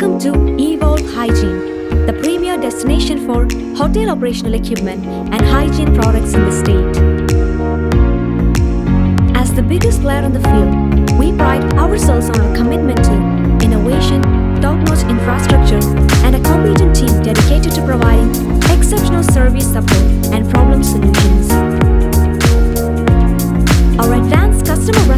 Welcome to Evolve Hygiene, the premier destination for hotel operational equipment and hygiene products in the state. As the biggest player in the field, we pride ourselves on our commitment to innovation, top-notch infrastructure, and a competent team dedicated to providing exceptional service support and problem solutions. Our advanced customer